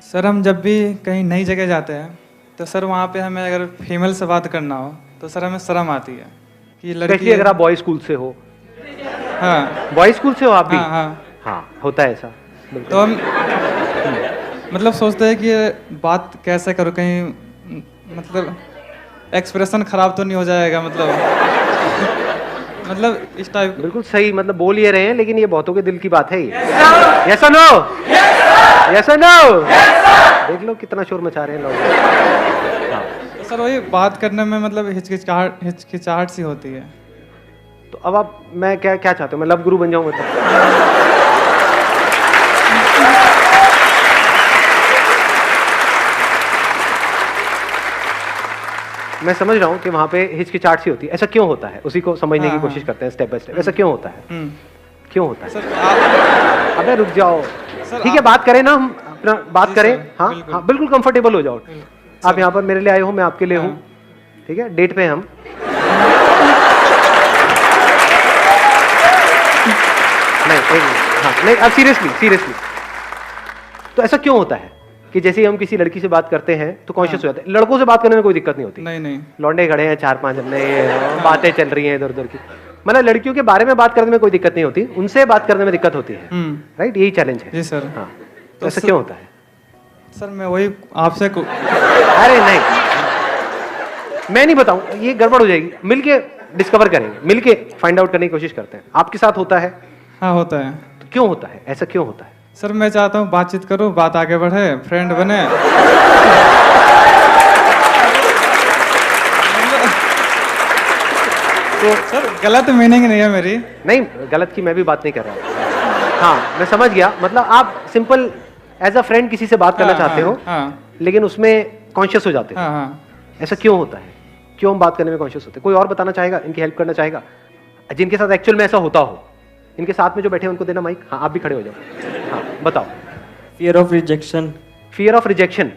Sir हम जब भी कहीं नई जगह जाते हैं तो सर वहाँ पे हमें अगर फीमेल से बात करना हो तो सर हमें शर्म आती है कि लड़की स्पेशली अगर आप बॉय स्कूल से हो। हाँ बॉय स्कूल से हो आप भी? हाँ हाँ हाँ, होता है ऐसा बिल्कुल। तो हम मतलब सोचते हैं कि ये बात कैसे करूँ, कहीं मतलब एक्सप्रेशन खराब तो नहीं हो जाएगा, मतलब इस टाइप। बिल्कुल सही, मतलब बोल ये रहे हैं लेकिन ये बहुतों के दिल की बात है ये। यस और नो? यस और नो? देख लो कितना शोर मचा रहे हैं लोग। हाँ। तो सर वही बात करने में मतलब हिचकिचाहट सी होती है। तो अब आप, मैं क्या क्या चाहते हो, मैं लव गुरु बन जाऊं मतलब? मैं समझ रहा हूँ कि वहाँ पे हिचकिचाहट सी होती है, ऐसा क्यों होता है उसी को समझने की कोशिश करते हैं स्टेप बाय स्टेप। ऐसा क्यों होता है? क्यों होता है? सर अबे रुक जाओ, ठीक है बात करें ना, हम अपना बात करें। हाँ हाँ बिल्कुल कंफर्टेबल हो जाओ। आप यहाँ पर मेरे लिए आए हो, मैं आपके लिए हूँ, ठीक है, डेट पे हम। नहीं हाँ नहीं, अब सीरियसली तो ऐसा क्यों होता है कि जैसे ही हम किसी लड़की से बात करते हैं तो कॉन्शियस हो जाते हैं? लड़कों से बात करने में कोई दिक्कत नहीं होती। नहीं लौंडे खड़े हैं 4-5 अपने, बातें चल रही हैं इधर उधर की, मतलब लड़कियों के बारे में बात करने में कोई दिक्कत नहीं होती, उनसे बात करने में दिक्कत होती है। राइट, यही चैलेंज है। जी सर। हाँ, तो ऐसा क्यों होता है? सर मैं वही आपसे अरे नहीं, मैं नहीं बताऊं, ये गड़बड़ हो जाएगी, मिलके डिस्कवर करेंगे, मिलके फाइंड आउट करने की कोशिश करते हैं। आपके साथ होता है? हाँ होता है। तो क्यों होता है, ऐसा क्यों होता है? सर मैं चाहता हूँ बातचीत करूँ, बात आगे बढ़े, फ्रेंड बने। तो सर गलत मीनिंग नहीं है मेरी। नहीं, गलत की मैं भी बात नहीं कर रहा हूँ। हाँ मैं समझ गया, मतलब आप सिंपल एज अ फ्रेंड किसी से बात करना चाहते हो, लेकिन उसमें कॉन्शियस हो जाते हो। ऐसा क्यों होता है? क्यों हम बात करने में कॉन्शियस होते हैं? कोई और बताना चाहेगा, इनकी हेल्प करना चाहेगा, जिनके साथ एक्चुअल में ऐसा होता हो? इनके साथ में जो बैठे हैं उनको देना माइक। हाँ आप भी खड़े हो जाओ। हाँ बताओ। Fear of rejection. Fear of rejection,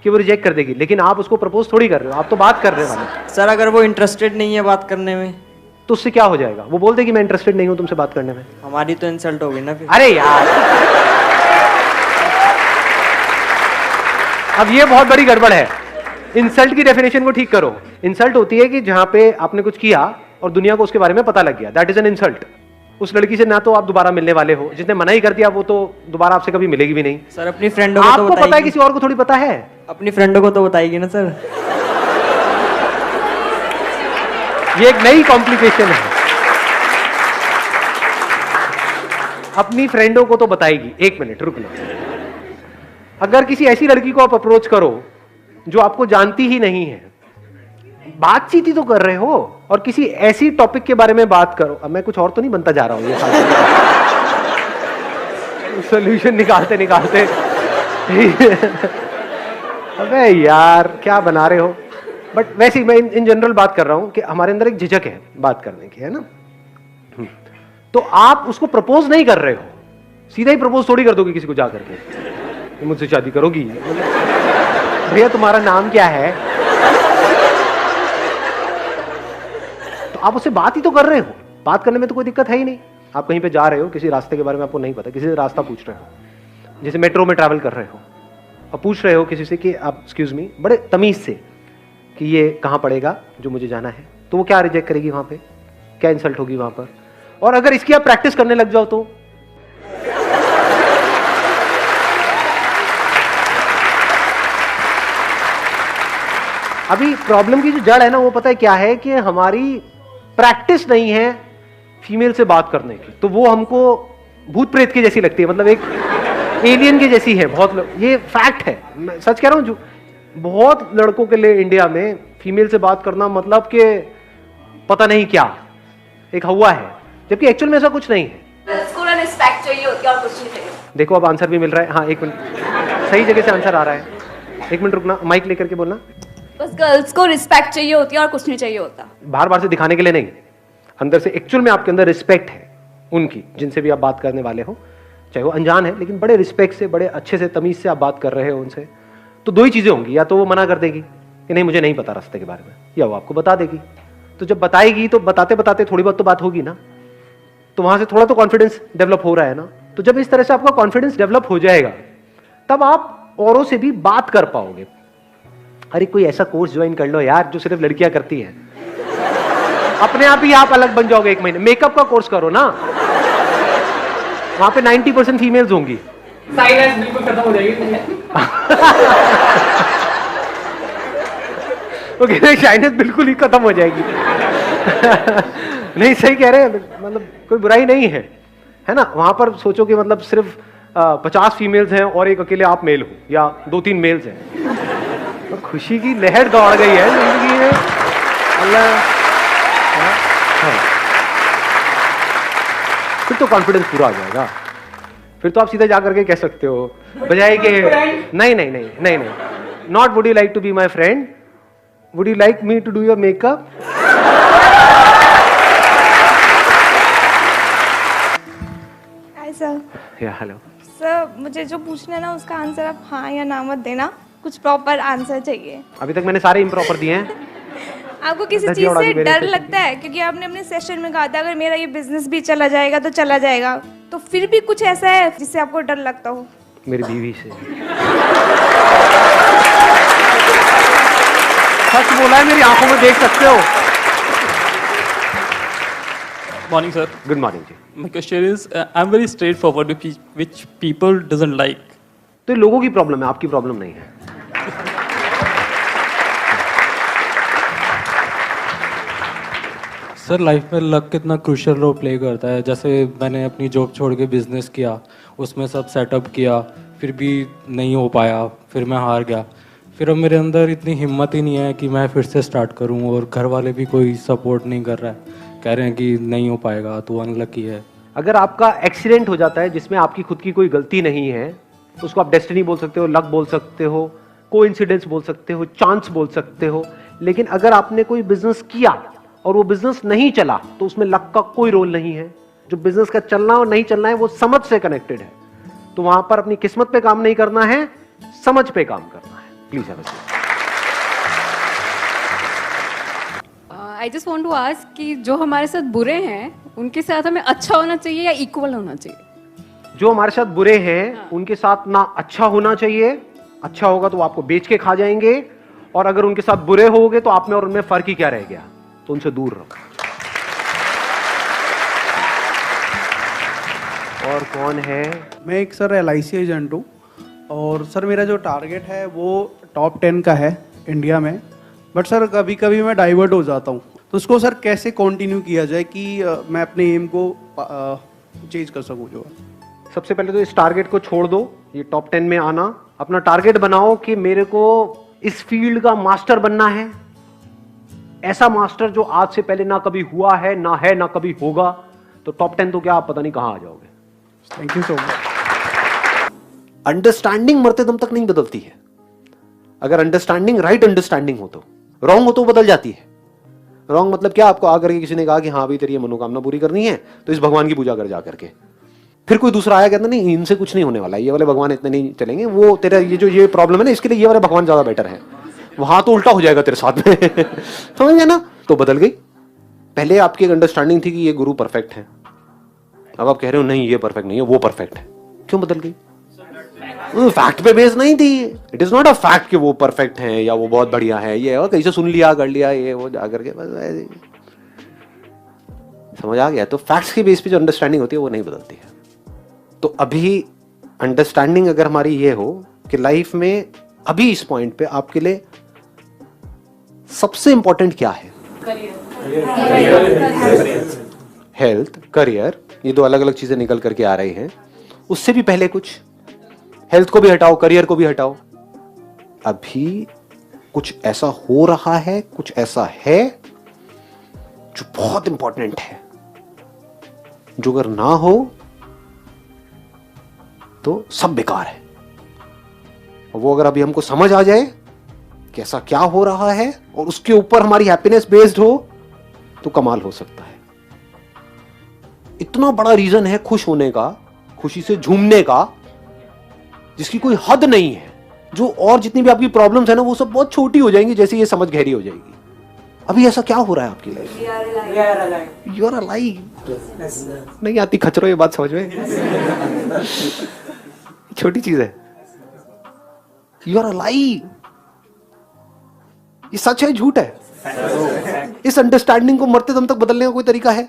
कि वो रिजेक्ट कर देगी, लेकिन आप उसको प्रपोज थोड़ी कर रहे हो, आप तो बात कर रहे हो। सर अगर वो इंटरेस्टेड नहीं है बात करने में तो उससे क्या हो जाएगा? वो बोल देगी मैं इंटरेस्टेड नहीं हूं तुमसे बात करने में। हमारी तो इंसल्ट होगी ना फिर। अरे यार, अब ये बहुत बड़ी गड़बड़ है। इंसल्ट की डेफिनेशन को ठीक करो। इंसल्ट होती है कि जहां पे आपने कुछ किया और दुनिया को उसके बारे में पता लग गया, दैट इज एन इंसल्ट। उस लड़की से ना तो आप दोबारा मिलने वाले हो, जिसने मना ही कर दिया वो तो दोबारा आपसे कभी मिलेगी भी नहीं। सर अपनी फ्रेंडों को तो आपको पता है, किसी और को थोड़ी पता है। अपनी फ्रेंडों को तो बताएगी ना सर। ये एक नई कॉम्प्लिकेशन है। अपनी फ्रेंडों को तो बताएगी। एक मिनट रुक लो। अगर किसी ऐसी लड़की को आप अप्रोच करो जो आपको जानती ही नहीं है, बातचीत ही तो कर रहे हो, और किसी ऐसी टॉपिक के बारे में बात करो। अब मैं कुछ और तो नहीं बनता जा रहा हूं ये सोल्यूशन निकालते निकालते। अबे यार क्या बना रहे हो। बट वैसे ही मैं इन जनरल बात कर रहा हूं कि हमारे अंदर एक झिझक है बात करने की, है ना। तो आप उसको प्रपोज नहीं कर रहे हो, सीधा ही प्रपोज थोड़ी कर दोगे किसी को जा करके, मुझसे शादी करोगी। भैया तुम्हारा नाम क्या है? तो आप उससे बात ही तो कर रहे हो। बात करने में तो कोई दिक्कत है ही नहीं। आप कहीं पे जा रहे हो, किसी रास्ते के बारे में आपको नहीं पता, किसी से रास्ता पूछ रहे हो, जैसे मेट्रो में ट्रैवल कर रहे हो और पूछ रहे हो किसी से कि आप एक्सक्यूज मी, बड़े तमीज से, कि ये कहाँ पड़ेगा जो मुझे जाना है, तो वो क्या रिजेक्ट करेगी वहां पे? क्या इंसल्ट होगी वहां पर? और अगर इसकी आप प्रैक्टिस करने लग जाओ तो अभी प्रॉब्लम की जो जड़ है ना, वो पता है क्या है, कि हमारी प्रैक्टिस नहीं है फीमेल से बात करने की। तो वो हमको भूत प्रेत की जैसी लगती है, मतलब एक एलियन की जैसी है। बहुत ये फैक्ट है, मैं सच कह रहा हूं। जो बहुत लड़कों के लिए इंडिया में फीमेल से बात करना मतलब कि पता नहीं क्या, एक हवा है, जबकि एक्चुअल में ऐसा कुछ नहीं है। रिस्पेक्ट चाहिए होती है और कुछ नहीं चाहिए। देखो अब आंसर भी मिल रहा है। हाँ एक मिनट, सही जगह से आंसर आ रहा है। एक मिनट रुकना, माइक लेकर के बोलना। बस गर्ल्स को रिस्पेक्ट चाहिए होती है और कुछ नहीं चाहिए होता। बार बार से दिखाने के लिए नहीं, अंदर से एक्चुअल में आपके अंदर रिस्पेक्ट है उनकी, जिनसे भी आप बात करने वाले हो, चाहे वो अनजान है, लेकिन बड़े रिस्पेक्ट से, बड़े अच्छे से, तमीज से आप बात कर रहे हो उनसे। तो दो ही चीजें होंगी, या तो वो मना कर देगी कि नहीं मुझे नहीं पता रास्ते के बारे में, या वो आपको बता देगी। तो जब बताएगी तो बताते बताते थोड़ी बहुत तो बात होगी ना, तो वहां से थोड़ा तो कॉन्फिडेंस डेवलप हो रहा है ना। तो जब इस तरह से आपका कॉन्फिडेंस डेवलप हो जाएगा, तब आप औरों से भी बात कर पाओगे। अरे कोई ऐसा कोर्स ज्वाइन कर लो यार जो सिर्फ लड़कियां करती हैं, अपने आप ही आप अलग बन जाओगे। 1 महीने मेकअप का कोर्स करो ना, वहां पे 90% फीमेल्स होंगी। साइलेंस बिल्कुल खत्म हो जाएगी। ओके, शाइनेस बिल्कुल ही खत्म हो जाएगी। नहीं, सही कह रहे हैं, मतलब कोई बुराई नहीं है ना। वहां पर सोचो कि मतलब सिर्फ 50 फीमेल्स हैं और एक अकेले आप मेल हो, या 2-3 मेल्स हैं, तो खुशी की लहर दौड़ गई है जिंदगी में। अल्लाह, फिर तो कॉन्फिडेंस पूरा आ जाएगा। फिर तो आप सीधा जाकर के कह सकते हो, बजाय के नहीं, not would you like to be my friend, would you like me to do your makeup. Hi sir. या हेलो सर, मुझे जो पूछना है ना उसका आंसर आप हाँ या ना मत देना, कुछ प्रॉपर आंसर चाहिए। अभी तक मैंने सारे इम्प्रॉपर दिए हैं। आपको किसी चीज़ से डर लगता है? क्योंकि आपने अपने सेशन में कहा था अगर मेरा ये बिजनेस भी चला जाएगा तो चला जाएगा, तो फिर भी कुछ ऐसा है जिससे आपको डर लगता हो? मेरी बीवी से। सच बोला है, मेरी आंखों में देख सकते हो। Morning, sir. गुड मॉर्निंग जी। My question is, I'm very straightforward, which people doesn't like. तो ये लोगों की प्रॉब्लम है, आपकी प्रॉब्लम नहीं है। सर, लाइफ में लक कितना क्रूशियल रोल प्ले करता है। जैसे मैंने अपनी जॉब छोड़ के बिजनेस किया, उसमें सब सेटअप किया, फिर भी नहीं हो पाया, फिर मैं हार गया। फिर अब मेरे अंदर इतनी हिम्मत ही नहीं है कि मैं फिर से स्टार्ट करूं, और घर वाले भी कोई सपोर्ट नहीं कर रहा है, कह रहे हैं कि नहीं हो पाएगा, तो अनलकी है। अगर आपका एक्सीडेंट हो जाता है जिसमें आपकी खुद की कोई गलती नहीं है, उसको आप डेस्टिनी बोल सकते हो, लक बोल सकते हो, कोइंसिडेंस बोल सकते हो, चांस बोल सकते हो। लेकिन अगर आपने कोई बिजनेस किया और वो बिजनेस नहीं चला, तो उसमें लक का कोई रोल नहीं है। जो बिजनेस का चलना और नहीं चलना है वो समझ से कनेक्टेड है। तो वहां पर अपनी किस्मत पे काम नहीं करना है, समझ पे काम करना है। Please have a seat. I just want to ask कि जो हमारे साथ बुरे हैं उनके साथ हमें अच्छा होना चाहिए या इक्वल होना चाहिए? जो हमारे साथ बुरे हैं उनके साथ ना अच्छा होना चाहिए, अच्छा होगा तो वो आपको बेच के खा जाएंगे, और अगर उनके साथ बुरे होगे तो आप में और उनमें फर्क ही क्या रह गया, तो उनसे दूर रहो। और कौन है? मैं एक सर LIC एजेंट हूँ, और सर मेरा जो टारगेट है वो टॉप 10 का है इंडिया में। बट सर कभी कभी मैं डाइवर्ट हो जाता हूँ, तो उसको सर कैसे कंटिन्यू किया जाए कि मैं अपने एम को चेंज कर सकूँ? जो सबसे पहले तो इस टारगेट को छोड़ दो, ये टॉप 10 में आना। अपना टारगेट बनाओ कि मेरे को इस फील्ड का मास्टर बनना है, ऐसा मास्टर जो आज से पहले ना कभी हुआ है ना कभी होगा। तो टॉप 10 तो क्या, आप पता नहीं कहां आ जाओगे। Thank you so much. Understanding मरते दम तक नहीं बदलती है। अगर अंडरस्टैंडिंग राइट अंडरस्टैंडिंग हो तो, रॉन्ग हो तो बदल जाती है। रॉन्ग मतलब क्या, आपको आकर के किसी ने कहा कि हाँ भाई तेरी ये मनोकामना पूरी करनी है तो इस भगवान की पूजा कर जा करके, फिर कोई दूसरा आया कहता नहीं इनसे कुछ नहीं होने वाला, ये वाले भगवान इतने नहीं चलेंगे, वो तेरा ये प्रॉब्लम है ना इसके लिए ये वाले भगवान ज्यादा बेटर है, वहां तो उल्टा हो जाएगा तेरे साथ में। समझ गया ना? तो बदल गई। पहले आपकी एक अंडरस्टैंडिंग थी कि ये गुरु परफेक्ट है, अब आप कह रहे हो नहीं ये परफेक्ट नहीं है, वो परफेक्ट है। क्यों बदल गई? फैक्ट पे बेस नहीं थी। It is not a fact कि वो परफेक्ट है या वो बहुत बढ़िया है, ये और कहीं से सुन लिया कर लिया ये वो जाकर के बस ऐसे। समझ आ गया? तो फैक्ट्स के बेस पे जो अंडरस्टैंडिंग होती है वो नहीं बदलती है। तो अभी अंडरस्टैंडिंग अगर हमारी ये हो कि लाइफ में अभी इस पॉइंट पे आपके लिए सबसे इंपॉर्टेंट क्या है, हेल्थ, करियर, ये दो अलग अलग चीजें निकल करके आ रही हैं। उससे भी पहले कुछ हेल्थ को भी हटाओ, करियर को भी हटाओ। अभी कुछ ऐसा हो रहा है, कुछ ऐसा है जो बहुत इंपॉर्टेंट है, जो अगर ना हो तो सब बेकार है। और वो अगर अभी हमको समझ आ जाए कि ऐसा क्या हो रहा है और उसके ऊपर हमारी हैप्पीनेस बेस्ड हो तो कमाल हो सकता है। इतना बड़ा रीजन है खुश होने का, खुशी से झूमने का, जिसकी कोई हद नहीं है। जो और जितनी भी आपकी प्रॉब्लम्स है ना वो सब बहुत छोटी हो जाएंगी जैसे ये समझ गहरी हो जाएगी। अभी ऐसा क्या हो रहा है आपकी लाइफ? You are alive. नहीं आती खचरो ये बात समझ में? छोटी चीज है। You are alive. ये सच है झूठ है? इस अंडरस्टैंडिंग को मरते दम तक बदलने का कोई तरीका है?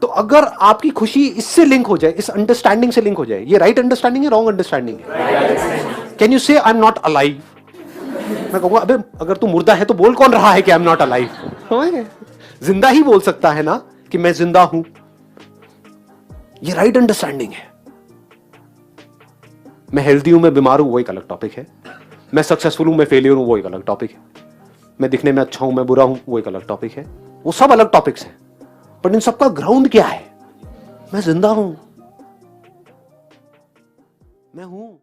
तो अगर आपकी खुशी इससे लिंक हो जाए, इस अंडरस्टैंडिंग से लिंक हो जाए, ये राइट अंडरस्टैंडिंग है, रॉन्ग अंडरस्टैंडिंग है? कैन यू से आई एम नॉट अलाइव? मैं कहूंगा अबे अगर तू मुर्दा है तो बोल कौन रहा है कि आई एम नॉट अलाइव? जिंदा ही बोल सकता है ना कि मैं जिंदा हूं। ये राइट अंडरस्टैंडिंग है। मैं हेल्दी हूं, मैं बीमार हूं, वो एक अलग टॉपिक है। मैं सक्सेसफुल हूं, मैं फेलियर हूं, वो एक अलग टॉपिक है। मैं दिखने में अच्छा हूं, मैं बुरा हूं, वो एक अलग टॉपिक है। वो सब अलग टॉपिक्स हैं, बट इन सबका ग्राउंड क्या है? मैं जिंदा हूं, मैं हूं।